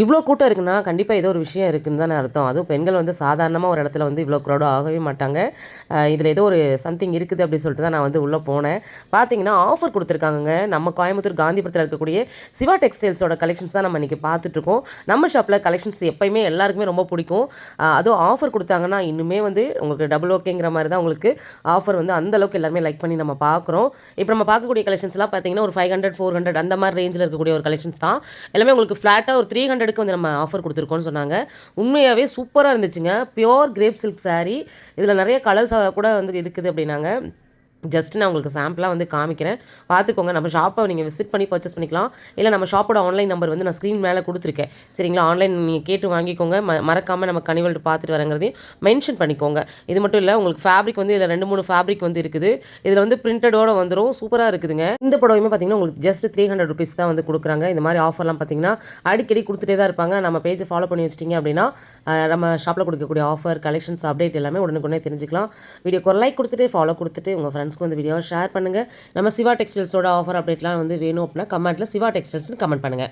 இவ்வளோ கூட்டம் இருக்குன்னா, கண்டிப்பா ஏதோ ஒரு விஷயம் இருக்குன்னு தானே அர்த்தம். அதுவும் பெண்கள் வந்து சாதாரணமா ஒரு இடத்துல வந்து இவ்வளோ க்ரௌட் ஆகவே மாட்டாங்க. இதில ஏதோ ஒரு சம்திங் இருக்குது அப்படி சொல்லிட்டு தான் நான் வந்து உள்ள போனேன். பார்த்தீங்கன்னா, ஆஃபர் குடுத்துருக்காங்கங்க. நம்ம கோயம்புத்தூர் காந்திபுரத்தில இருக்கக்கூடிய சிவா டெக்ஸ்டைல்ஸோட கலெக்ஷன்ஸ் தான் நம்ம இன்னைக்கு பார்த்துட்ருக்கோம். நம்ம ஷாப்ல கலெக்ஷன்ஸ் எப்பயுமே எல்லாருக்குமே ரொம்ப பிடிக்கும். அதுவும் ஆஃபர் குடுத்தாங்கன்னா, இன்னுமே வந்து உங்களுக்கு டபுள் ஓகேங்கிற மாரி தான் உங்களுக்கு ஆஃபர் வந்து அந்த அளவுக்கு எல்லாருமே லைக் பண்ணி நம்ம பார்க்குறோம். இப்ப நம்ம பார்க்கக்கூடிய கலெக்ஷன்ஸ்லாம் பார்த்தீங்கன்னா, ஒரு 500, 400 அந்த மாரி ரேஞ்சில இருக்கக்கூடிய ஒரு கலெக்ஷன்ஸ் தான். எல்லாமே உங்களுக்கு ஃப்ளாட்டா ஒரு 300க்கு வந்து நம்ம ஆஃபர் குடுத்துருக்கோம்னு சொன்னாங்க. உண்மையாவே சூப்பரா இருந்துச்சுங்க. Pure grape silk sorry. இதில நெறைய கலர்ஸ் கூட வந்து இருக்குது அப்டின்னாங்க. ஜஸ்ட் நான் உங்களுக்கு சாம்பிளா வந்து காமிக்கிறேன். பார்த்துக்கோங்க. நம்ம ஷாப்ப நீங்க விசிட் பண்ணி பர்ச்சேஸ் பண்ணிக்கலாம். இல்ல நம்ம ஷாப்போட ஆன்லைன் நம்பர் வந்து நான் ஸ்க்ரீன் மேல குடுத்துருக்கேன். சரிங்களா? ஆன்லைன் நீங்க கேட்டு வாங்கிக்கோங்க. மறக்காம நம்ம கனிவல்ட்ட பார்த்துட்டு வரேங்கிறதையும் மென்ஷன் பண்ணிக்கோங்க. இது மட்டும் இல்ல, உங்களுக்கு ஃபேப்ரிக் வந்து இதில 2, 3 ஃபேப்ரிக் வந்து இருக்குது. இதில வந்து பிரிண்டடோட வந்துரும். சூப்பரா இருக்குதுங்க. இந்த புடவையுமே பார்த்தீங்கன்னா, உங்களுக்கு ஜஸ்ட் ₹300 தான் வந்து குடுக்குறாங்க. இந்த மாரி ஆஃபர்லாம் பார்த்தீங்கன்னா, அடிக்கடி குடுத்துட்டே தான் இருப்பாங்க. நம்ம பேஜ ஃபாலோ பண்ணி வச்சுட்டீங்க அப்டின்னா, நம்ம ஷாப்ல குடுக்கக்கூடிய ஆஃபர், கலெக்ஷன்ஸ் அப்டேட் எல்லாமே உடனுக்குடனே தெரிஞ்சுக்கலாம். வீடியோக்கு ஒரு லைக் குடுத்துட்டு, ஃபாலோ குடுத்துட்டு, உங்க ஃப்ரெண்ட்ஸ்க்கு வந்து வீடியோவ ஷேர் பண்ணுங்க. நம்ம சிவா டெக்ஸ்டைல்ஸோட ஆஃபர் அப்டேட்லாம் வந்து வேணும் அப்டின்னா, கமெண்ட்ல சிவா டெக்ஸ்டைல்ஸ்னு கமெண்ட் பண்ணுங்க.